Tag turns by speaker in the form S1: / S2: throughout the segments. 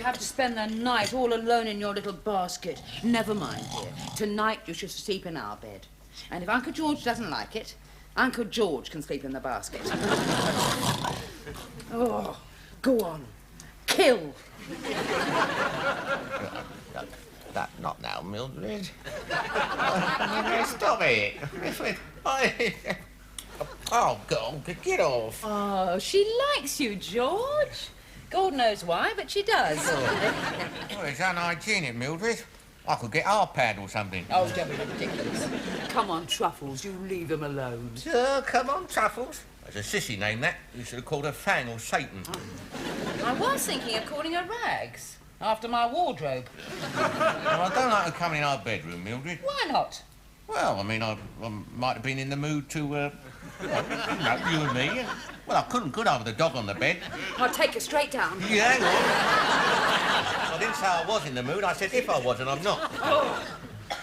S1: have to spend the night all alone in your little basket. Never mind, dear. Tonight you shall sleep in our bed. And if Uncle George doesn't like it, Uncle George can sleep in the basket. Oh, go on. Kill.
S2: Not now, Mildred. Stop it. Oh, go on, get off.
S1: Oh, she likes you, George. God knows why, but she does.
S2: Well, it's unhygienic, Mildred. I could get our pad or something.
S1: Oh, don't be ridiculous. Come on, Truffles, you leave him alone.
S2: Sure, come on, Truffles. That's a sissy name, that. You should have called her Fang or Satan.
S1: I was thinking of calling her Rags, after my wardrobe.
S2: Well, I don't like her coming in our bedroom, Mildred.
S1: Why not?
S2: Well, I mean, I might have been in the mood to, you and me. Well, I couldn't, could I, with the dog on the bed?
S1: I'll take her straight down.
S2: Yeah, hang on. I didn't say I was in the mood. I said if I was, and I'm not.
S1: Oh,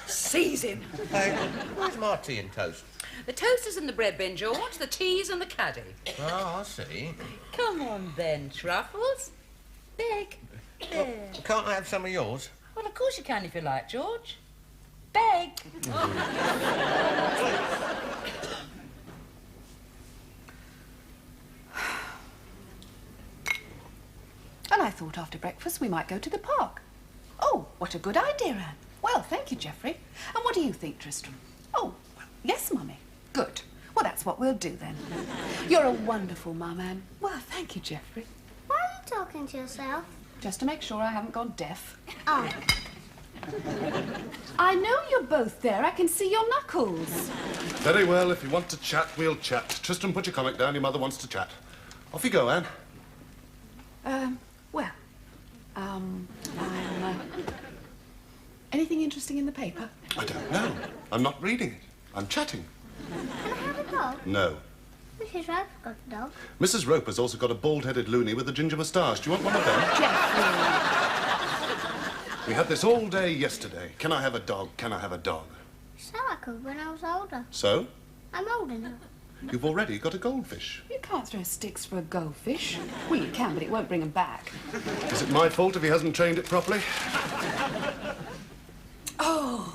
S1: seize him.
S2: Hey, where's my tea and toast?
S1: The toaster's in the bread bin, George. The tea's in the caddy.
S2: Oh, I see.
S1: Come on, then, Truffles. Beg.
S2: Well, can't I have some of yours?
S1: Well, of course you can if you like, George. Beg.
S3: And I thought after breakfast we might go to the park. Oh, what a good idea, Anne. Well, thank you, Geoffrey. And what do you think, Tristram? Oh, well, yes, Mummy. Good. Well, that's what we'll do, then. You're a wonderful mum, Anne. Well, thank you, Geoffrey.
S4: Why are you talking to yourself?
S3: Just to make sure I haven't gone deaf.
S4: Oh.
S3: I know you're both there. I can see your knuckles.
S5: Very well. If you want to chat, we'll chat. Tristram, put your comic down. Your mother wants to chat. Off you go, Anne.
S3: Anything interesting in the paper?
S5: I don't know. I'm not reading it. I'm chatting.
S4: Can I have a dog?
S5: No.
S4: Mrs. Rope's got a dog.
S5: Mrs. Roper's also got a bald-headed loony with a ginger moustache. Do you want one of them?
S3: Geoffrey!
S5: We had this all day yesterday. Can I have a dog? Can I have a dog?
S4: So I could when I was older.
S5: So?
S4: I'm old enough.
S5: You've already got a goldfish.
S3: You can't throw sticks for a goldfish. Well, you can, but it won't bring him back.
S5: Is it my fault if he hasn't trained it properly?
S3: Oh.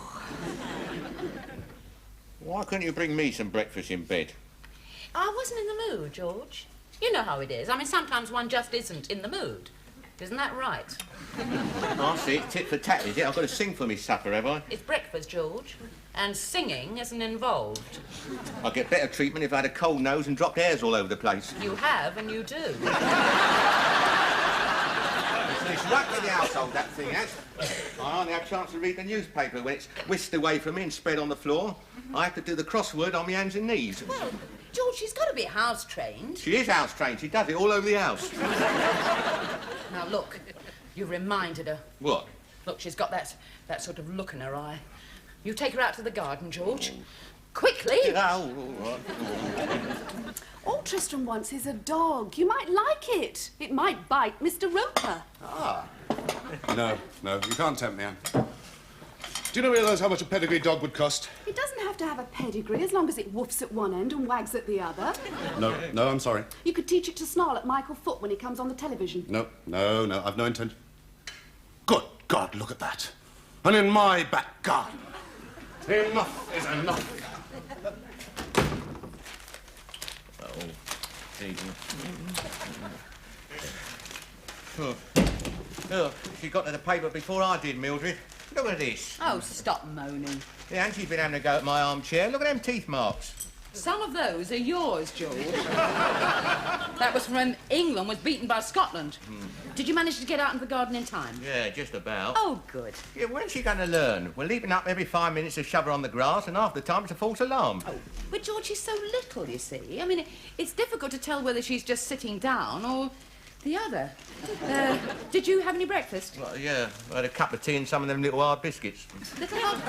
S2: Why couldn't you bring me some breakfast in bed?
S1: I wasn't in the mood, George. You know how it is. I mean, sometimes one just isn't in the mood. Isn't that right?
S2: I see. It's tit for tat, is it? I've got to sing for me supper, have I?
S1: It's breakfast, George. And singing isn't involved.
S2: I'd get better treatment if I had a cold nose and dropped hairs all over the place.
S1: You have, and you do.
S2: It's right in the household, that thing has. I only have a chance to read the newspaper when it's whisked away from me and spread on the floor. I have to do the crossword on my hands and knees.
S1: Well, George, she's got to be house-trained.
S2: She is house-trained. She does it all over the house.
S1: Now, look, you reminded her.
S2: What?
S1: Look, she's got that sort of look in her eye. You take her out to the garden, George. Quickly!
S2: Oh, all right.
S3: All Tristram wants is a dog. You might like it. It might bite Mr. Roper.
S2: Ah.
S5: No, you can't tempt me, Anne. Do you realise how much a pedigree dog would cost?
S3: It doesn't have to have a pedigree as long as it woofs at one end and wags at the other.
S5: No, I'm sorry.
S3: You could teach it to snarl at Michael Foot when he comes on the television.
S5: No, I've no intention. Good God, look at that. And in my back garden. Enough is enough.
S2: Oh, oh, she got to the paper before I did, Mildred. Look at this.
S1: Oh, stop moaning.
S2: Yeah, and she's been having a go at my armchair. Look at them teeth marks.
S1: Some of those are yours, George. That was from when England was beaten by Scotland. Did you manage to get out into the garden in time?
S2: Yeah, just about.
S1: Oh, good.
S2: Yeah, when's she going to learn? We're leaping up every 5 minutes to shove her on the grass, and half the time it's a false alarm.
S1: Oh, but George, she's so little, you see. I mean, it's difficult to tell whether she's just sitting down or the other. Did you have any breakfast?
S2: Well, yeah, I had a cup of tea and some of them little hard biscuits.
S1: Little hard...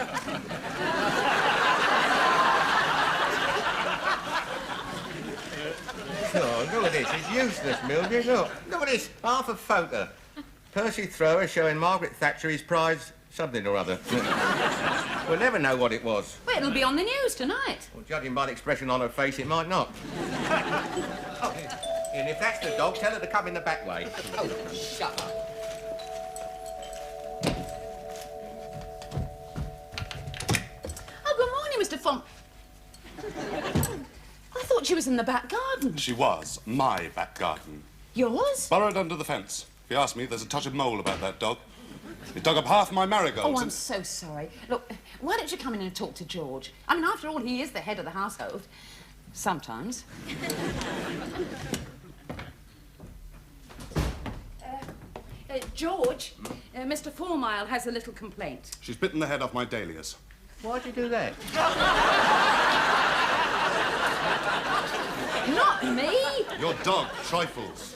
S2: Oh, look at this. It's useless, Mildred. Look at this. Half a photo. Percy Thrower showing Margaret Thatcher his prize something or other. We'll never know what it was.
S1: Well, it'll be on the news tonight.
S2: Well, judging by the expression on her face, it might not. Oh, and if that's the dog, tell her to come in the back way.
S1: Oh, shut up. was in the back garden.
S5: She was my back garden.
S1: Yours?
S5: Burrowed under the fence. If you ask me, there's a touch of mole about that dog. It dug up half my marigolds.
S1: Oh, I'm so sorry. Look, why don't you come in and talk to George? I mean, after all, he is the head of the household. Sometimes. George, Mr. Fourmile has a little complaint.
S5: She's bitten the head off my dahlias.
S2: Why'd you do that?
S1: Not me!
S5: Your dog, Truffles.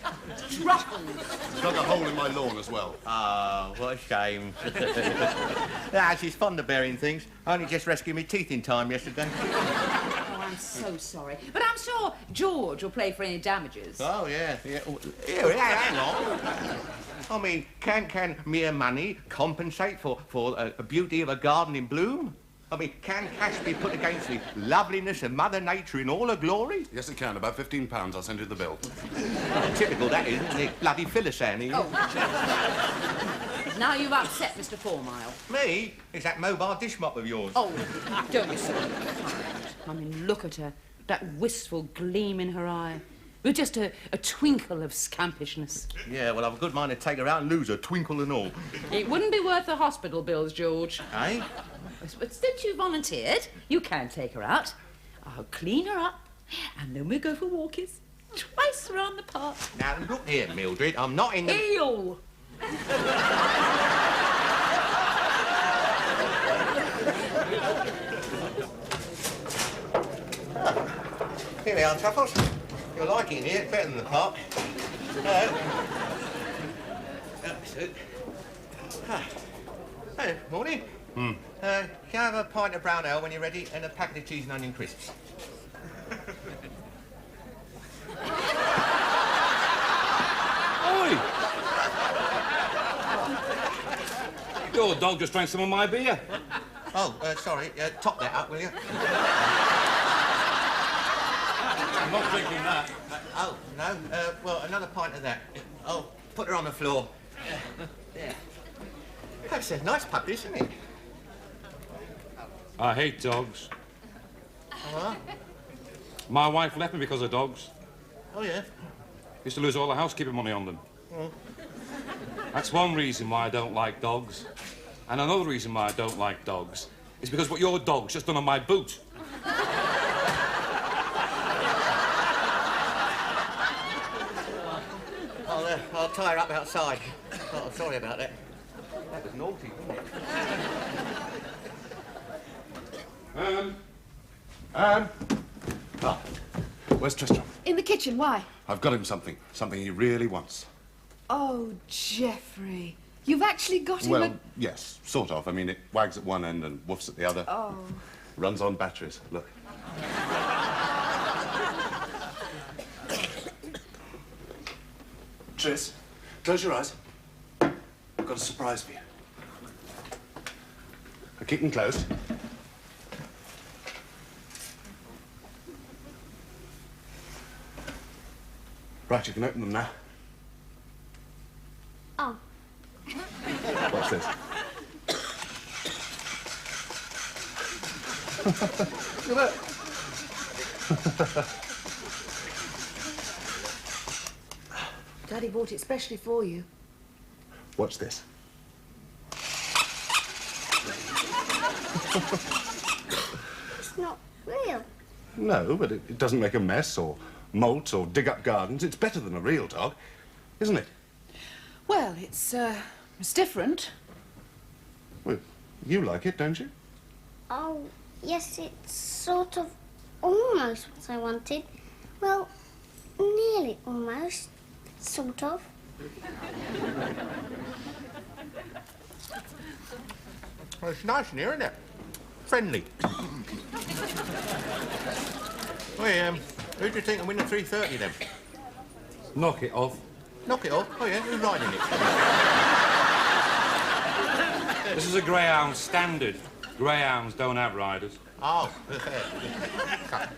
S1: Truffles.
S5: Dug a hole in my lawn as well.
S2: Oh, what a shame. She's fond of burying things. Only just rescued me teeth in time yesterday.
S1: Oh, I'm so sorry. But I'm sure George will pay for any damages.
S2: Oh, yeah. Here, hang on. I mean, can mere money compensate for a beauty of a garden in bloom? I mean, can cash be put against the loveliness of Mother Nature in all her glory?
S5: Yes, it can. About £15. I'll send you the bill.
S2: Typical, that is, isn't it? Bloody Philistine,
S1: Oh. Now you've upset Mr. Fourmile.
S2: Me? It's that mobile dish mop of yours.
S1: Oh, don't be so kind. I mean, look at her. That wistful gleam in her eye. With just a twinkle of scampishness.
S2: Yeah, well, I've a good mind to take her out and lose her, twinkle and all.
S1: It wouldn't be worth the hospital bills, George.
S2: Eh?
S1: But since you volunteered, you can take her out. I'll clean her up, and then we'll go for walkies. Twice around the park.
S2: Now, look here, Mildred, I'm not in the...
S1: Eel!
S2: Here we are, Truffles. You're liking it here, better than the park. Hello. Hey, morning. Can I have a pint of brown ale when you're ready and a packet of cheese and onion crisps?
S6: Oi! Your dog just drank some of my beer.
S2: Oh, sorry. Top that up, will you?
S6: I'm not drinking that.
S2: Oh, no. Well, another pint of that. Oh, put her on the floor. There. That's a nice pup, isn't it?
S6: I hate dogs.
S2: Huh?
S6: My wife left me because of dogs.
S2: Oh, yeah.
S6: Used to lose all the housekeeping money on them. That's one reason why I don't like dogs. And another reason why I don't like dogs is because what your dog's just done on my boot.
S2: I'll tie her up outside. Oh, I'm sorry about that. That was naughty, wasn't it?
S5: Where's Tristram?
S3: In the kitchen, why?
S5: I've got him something he really wants.
S3: Oh, Geoffrey. You've actually got him
S5: Well, yes, sort of. I mean, it wags at one end and woofs at the other.
S3: Oh.
S5: Runs on batteries. Look. Tris, close your eyes. I've got a surprise for you. Now, keep them closed. Right, you can open them now.
S4: Oh.
S5: Watch this. Look at that.
S3: Daddy bought it specially for you.
S5: Watch this.
S4: It's not real.
S5: No, but it doesn't make a mess or molt or dig up gardens. It's better than a real dog, isn't it?
S3: Well, it's different.
S5: Well, you like it, don't you?
S4: Oh, yes, it's sort of almost what I wanted. Well, nearly almost. Sort of.
S2: Well, it's nice in here, isn't it? Friendly. Well, who do you think will win the 3:30 then?
S6: Knock it off.
S2: Knock it off. Oh, yeah, who's riding it?
S6: This is a greyhound standard. Greyhounds don't have riders.
S2: Oh,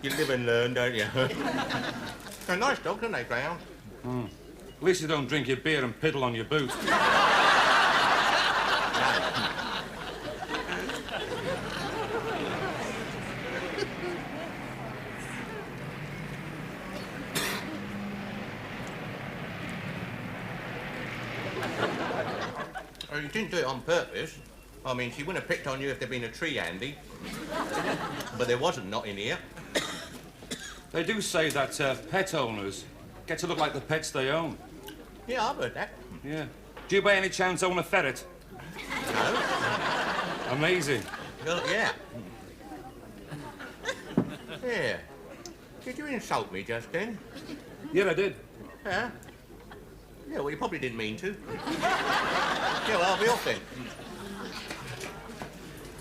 S2: you live and learn, don't you? They're nice dogs, aren't they, greyhounds?
S6: At least you don't drink your beer and piddle on your boot.
S2: Well, you didn't do it on purpose. I mean, she wouldn't have picked on you if there'd been a tree handy. But there wasn't, not in here.
S6: They do say that pet owners get to look like the pets they own.
S2: Yeah, I've heard that.
S6: Yeah. Do you by any chance own a ferret?
S2: No?
S6: Amazing.
S2: Well, yeah. Yeah. Did you insult me just then?
S6: Yeah, I did.
S2: Yeah? Yeah, well, you probably didn't mean to. Yeah, well, I'll be off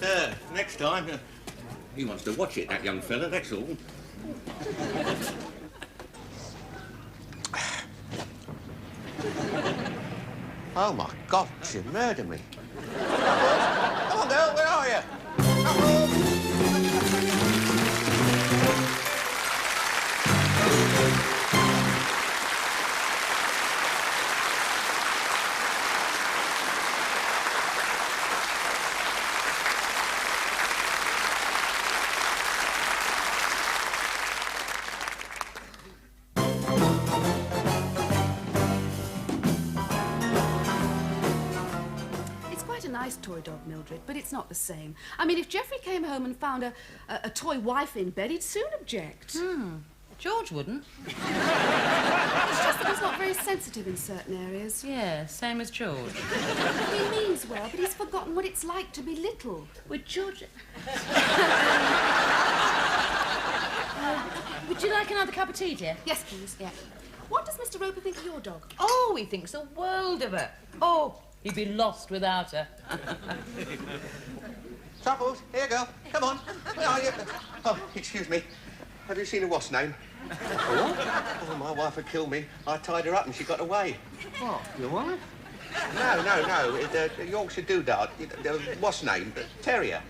S2: then. Next time, he wants to watch it, that young fella, that's all. Oh, my God, she murdered me. Come on, girl, where are you?
S3: Nice toy dog, Mildred, but it's not the same. I mean, if Geoffrey came home and found a toy wife in bed, he'd soon object.
S1: George wouldn't.
S3: It's just that he's not very sensitive in certain areas.
S1: Yeah, same as George.
S3: He means well, but he's forgotten what it's like to be little.
S1: With George... would you like another cup of tea, dear?
S3: Yes, please. Yeah. What does Mr. Roper think of your dog?
S1: Oh, he thinks the world of her. Oh, he'd be lost without her.
S2: Truffles, here, girl. Come on. Where are you? Oh, excuse me. Have you seen a what's name? What? Oh, my wife would kill me. I tied her up and she got away.
S7: What, your wife?
S2: No. The Yorkshire Doodad. What's name? Terrier.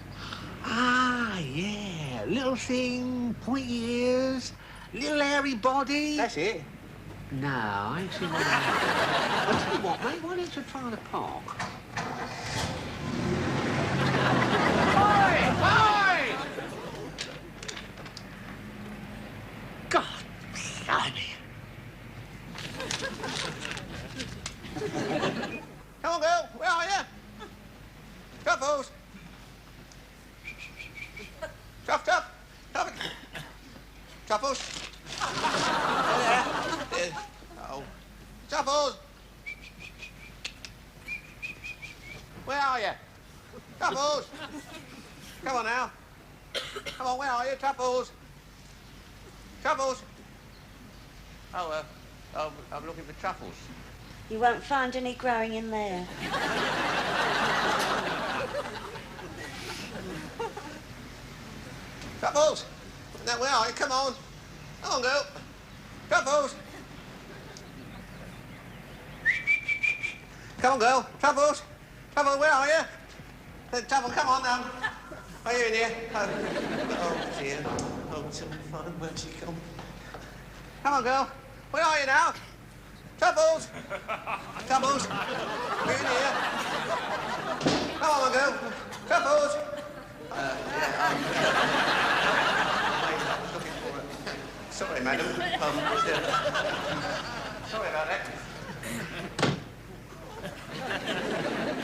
S7: Ah, yeah. Little thing, pointy ears, little hairy body.
S2: That's it.
S7: No, I ain't seen that. I'll tell you what, mate, why don't you try the park?
S2: Hi!
S7: God, blimey.
S2: Come on, girl. Where are you? Truffles. Truffles. Oh. Truffles. Where are you? Truffles. Come on now. Come on, where are you? Truffles. Truffles. Oh, I'm looking for truffles.
S8: You won't find any growing in there.
S2: Truffles. Now, where are you? Come on. Come on, girl. Truffles. Come on, girl. Truffles. Truffles, where are you? Truffles, come on now. Are you in here? Oh, dear. Oh, to find where she come. Come on, girl. Where are you now? Truffles. Truffles. Are you in here? Come on, my girl. Truffles. Sorry, madam. Sorry about that.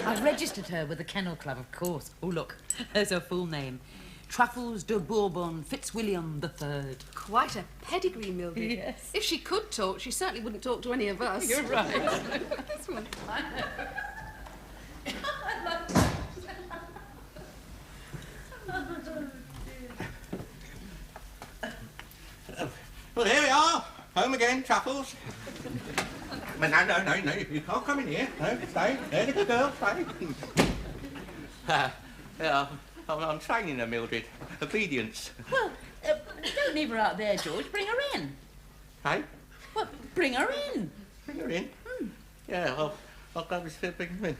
S1: I've registered her with the Kennel Club, of course. Oh, look, there's her full name. Truffles de Bourbon Fitzwilliam III.
S3: Quite a pedigree, Mildred.
S1: Yes.
S3: If she could talk, she certainly wouldn't talk to any of us.
S1: You're right.
S3: This one.
S2: Well, here we are. Home again, Truffles. But no, you can't come in here. No, stay. There's a good girl, stay. Yeah, I'm training her, Mildred. Obedience.
S1: Well, don't leave her out there, George. Bring her in.
S2: Hey?
S1: Well, bring her in.
S2: Bring her in? Yeah, I'll go and bring her in.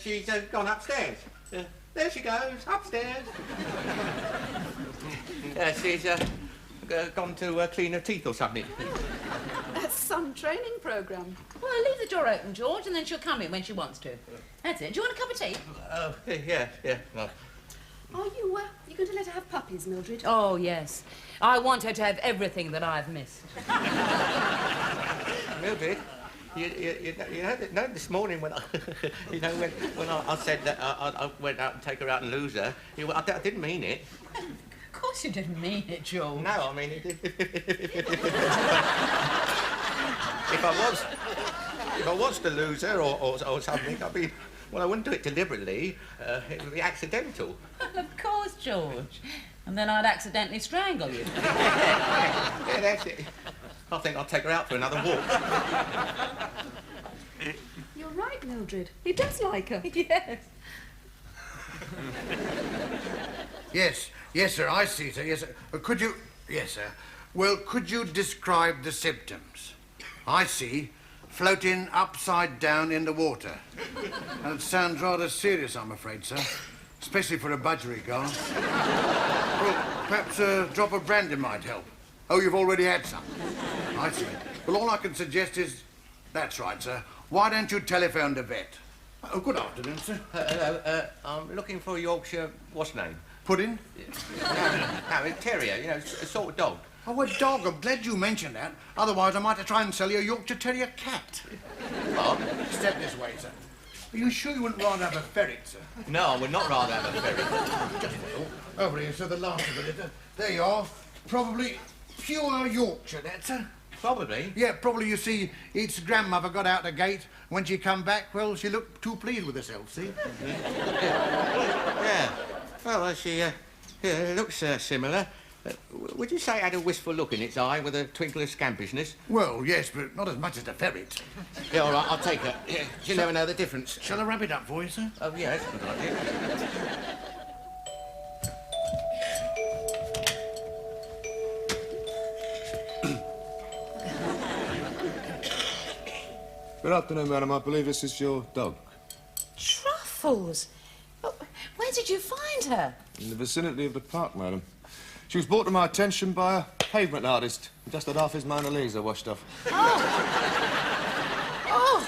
S2: She's gone upstairs. There she goes, upstairs. She's gone to clean her teeth or something.
S3: That's some training programme.
S1: Well, leave the door open, George, and then she'll come in when she wants to. That's it. Do you want a cup of tea?
S2: Oh, yeah. No.
S3: Are you going to let her have puppies, Mildred?
S1: Oh, yes. I want her to have everything that I've missed.
S2: Mildred, You know, this morning when I, you know, when I said that I went out and take her out and lose her, I didn't mean it.
S1: Of course you didn't mean it, George.
S2: No, I mean, if I was to lose her or something, I mean, well, I wouldn't do it deliberately. It would be accidental.
S1: Of course, George. And then I'd accidentally strangle you.
S2: Yeah, that's it. I think I'll take her out for another walk.
S3: You're right, Mildred. He does like her.
S1: Yes.
S9: Yes, sir, I see, sir. Yes, sir. Could you... Yes, sir. Well, could you describe the symptoms? I see. Floating upside down in the water. And it sounds rather serious, I'm afraid, sir. Especially for a budgerigar. Well, perhaps a drop of brandy might help. Oh, you've already had some. I see. Well, all I can suggest is... That's right, sir. Why don't you telephone the vet? Oh, good afternoon, sir.
S2: Hello, I'm looking for a Yorkshire... What's name?
S9: Pudding?
S2: No, a terrier, you know, a sort of dog.
S9: Oh, a dog. I'm glad you mentioned that. Otherwise, I might have to try and sell you a Yorkshire Terrier cat.
S2: What?
S9: Step this way, sir. Are you sure you wouldn't rather have a ferret, sir?
S2: No, I would not rather have a ferret.
S9: Just a little. Over here, sir, the last of the litter. There you are. Probably pure Yorkshire, that, sir.
S2: Probably.
S9: Yeah, probably, you see, its grandmother got out the gate. When she come back, well, she looked too pleased with herself, see?
S2: Yeah. Well, she looks similar. Would you say it had a wistful look in its eye with a twinkle of scampishness?
S9: Well, yes, but not as much as the ferret.
S2: Yeah, all right, I'll take her. Yeah, she'll never know the difference.
S9: Shall I wrap it up for you, sir?
S2: Oh, yeah, that's a good idea.
S10: Good afternoon, madam. I believe this is your dog.
S1: Truffles! Oh, where did you find her?
S10: In the vicinity of the park, madam. She was brought to my attention by a pavement artist who just had half his Mona Lisa washed off.
S1: Oh,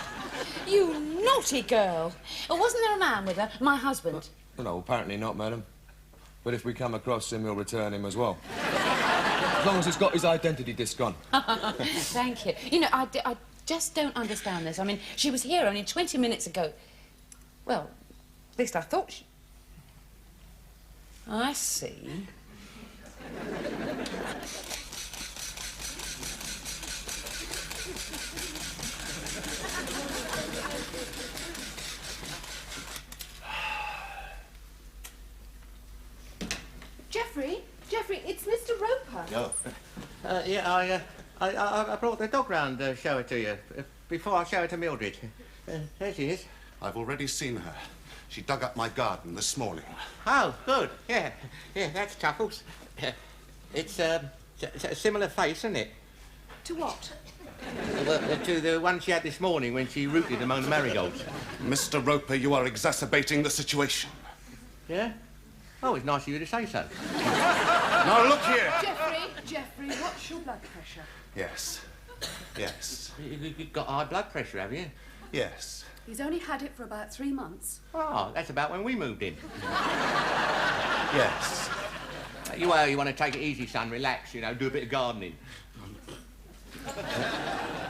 S1: you naughty girl. Oh, wasn't there a man with her? My husband.
S10: No, apparently not, madam. But if we come across him, we'll return him as well. As long as he's got his identity disc on.
S1: Thank you. You know, I just don't understand this. I mean, she was here only 20 minutes ago. Well, at least I thought she... I see.
S3: Geoffrey, it's Mr. Roper.
S2: Oh. Yeah, I brought the dog round to show it to you before I show it to Mildred. There she is.
S5: I've already seen her. She dug up my garden this morning.
S2: Oh, good. Yeah, that's Truffles. It's a similar face, isn't it?
S3: To what?
S2: To the one she had this morning when she rooted among the marigolds.
S5: Mr. Roper, you are exacerbating the situation.
S2: Yeah? Oh, it's nice of you to say so.
S9: Now, look here.
S3: Geoffrey, what's your blood pressure?
S5: Yes. Yes.
S2: You've got high blood pressure, have you?
S5: Yes.
S3: He's only had it for about 3 months.
S2: Oh, that's about when we moved in.
S5: Yes.
S2: You want to take it easy, son, relax, you know, do a bit of gardening.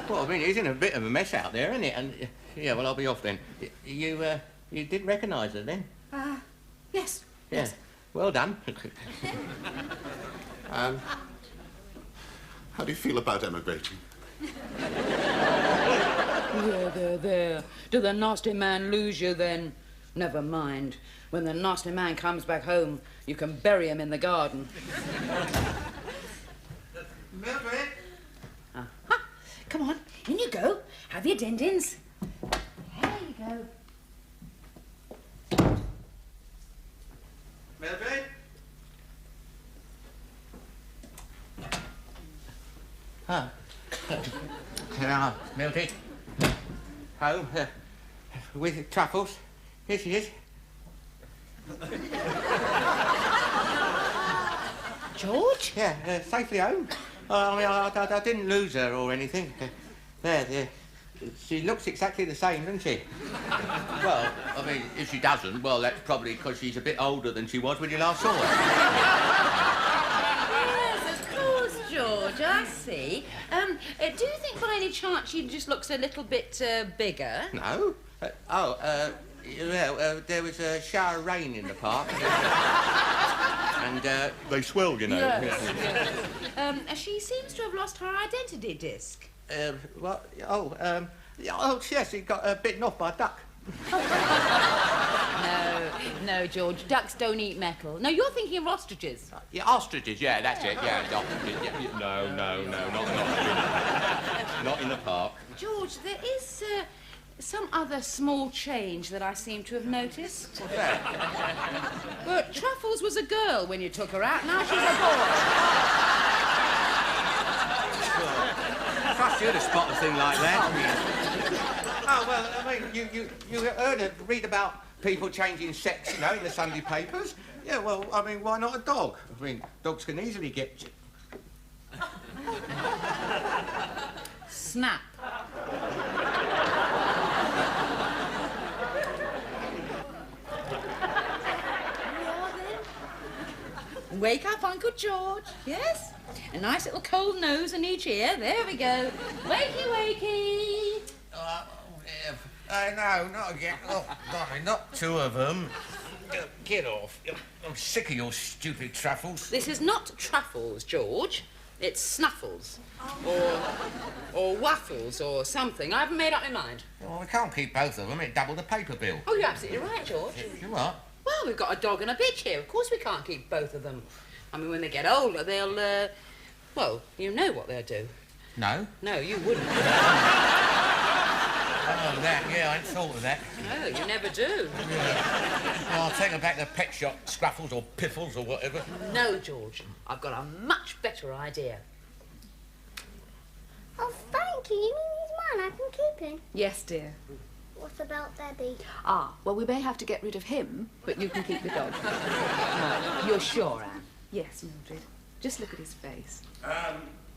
S2: Well, I mean, it's in a bit of a mess out there, isn't it? And, yeah, well, I'll be off then. You didn't recognise her then?
S3: Yes.
S2: Yeah. Well done.
S5: How do you feel about emigrating?
S1: There. Did the nasty man lose you then? Never mind. When the nasty man comes back home, you can bury him in the garden.
S2: Mildred?
S1: Uh-huh. Come on, in you go. Have your din-dins. There you go.
S2: Mildred? Ah. Hello, Mildred. Home, with Truffles. Here she is.
S1: George?
S2: Yeah, safely home. I didn't lose her or anything. There. She looks exactly the same, doesn't she? Well, I mean, if she doesn't, well, that's probably because she's a bit older than she was when you last saw her.
S1: Yes, of course, George. I see. Do you think by any chance she just looks a little bit bigger?
S2: No. There was a shower of rain in the park. And they swelled, you know.
S1: Yes. She seems to have lost her identity disc.
S2: What? Oh, yes, it got bitten off by a duck.
S1: No, George. Ducks don't eat metal. No, you're thinking of ostriches.
S2: Yeah, ostriches, yeah, that's it, yeah, ostriches. Yeah. No, not in the park.
S1: George, there is some other small change that I seem to have noticed.
S2: What's that?
S1: But Truffles was a girl when you took her out, now she's a boy.
S2: Trust you to spot a thing like that. Oh, well, I mean, you read about people changing sex, you know, in the Sunday papers. Yeah, well, I mean, why not a dog? I mean, dogs can easily get...
S1: Snap. Wake up, Uncle George. Yes? A nice little cold nose in each ear. There we go. Wakey, wakey.
S2: No, not again. Oh, darling, not two of them. Get off. I'm sick of your stupid truffles.
S1: This is not Truffles, George. It's Snuffles. Or Waffles or something. I haven't made up my mind.
S2: Well, we can't keep both of them. It'd double the paper bill.
S1: Oh, you're absolutely right, George.
S2: You what?
S1: Well, we've got a dog and a bitch here. Of course we can't keep both of them. I mean, when they get older, they'll, well, you know what they'll do.
S2: No?
S1: No, you wouldn't.
S2: Oh, that, yeah, I hadn't thought of that.
S1: No, you never do.
S2: Yeah. Well, I'll take them back to the pet shop, Scruffles or Piffles or whatever.
S1: No, George. I've got a much better idea.
S4: Oh, thank you. You mean he's mine? I can keep him.
S3: Yes, dear.
S4: What about Debbie?
S3: Ah, well, we may have to get rid of him, but you can keep the dog. No, you're sure, Anne? Yes, Mildred. Just look at his face.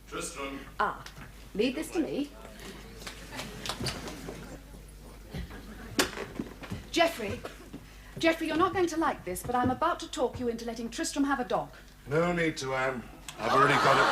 S5: Tristram.
S3: Ah, leave this to me. Geoffrey, you're not going to like this, but I'm about to talk you into letting Tristram have a dog.
S5: No need to, Anne. I've already got it.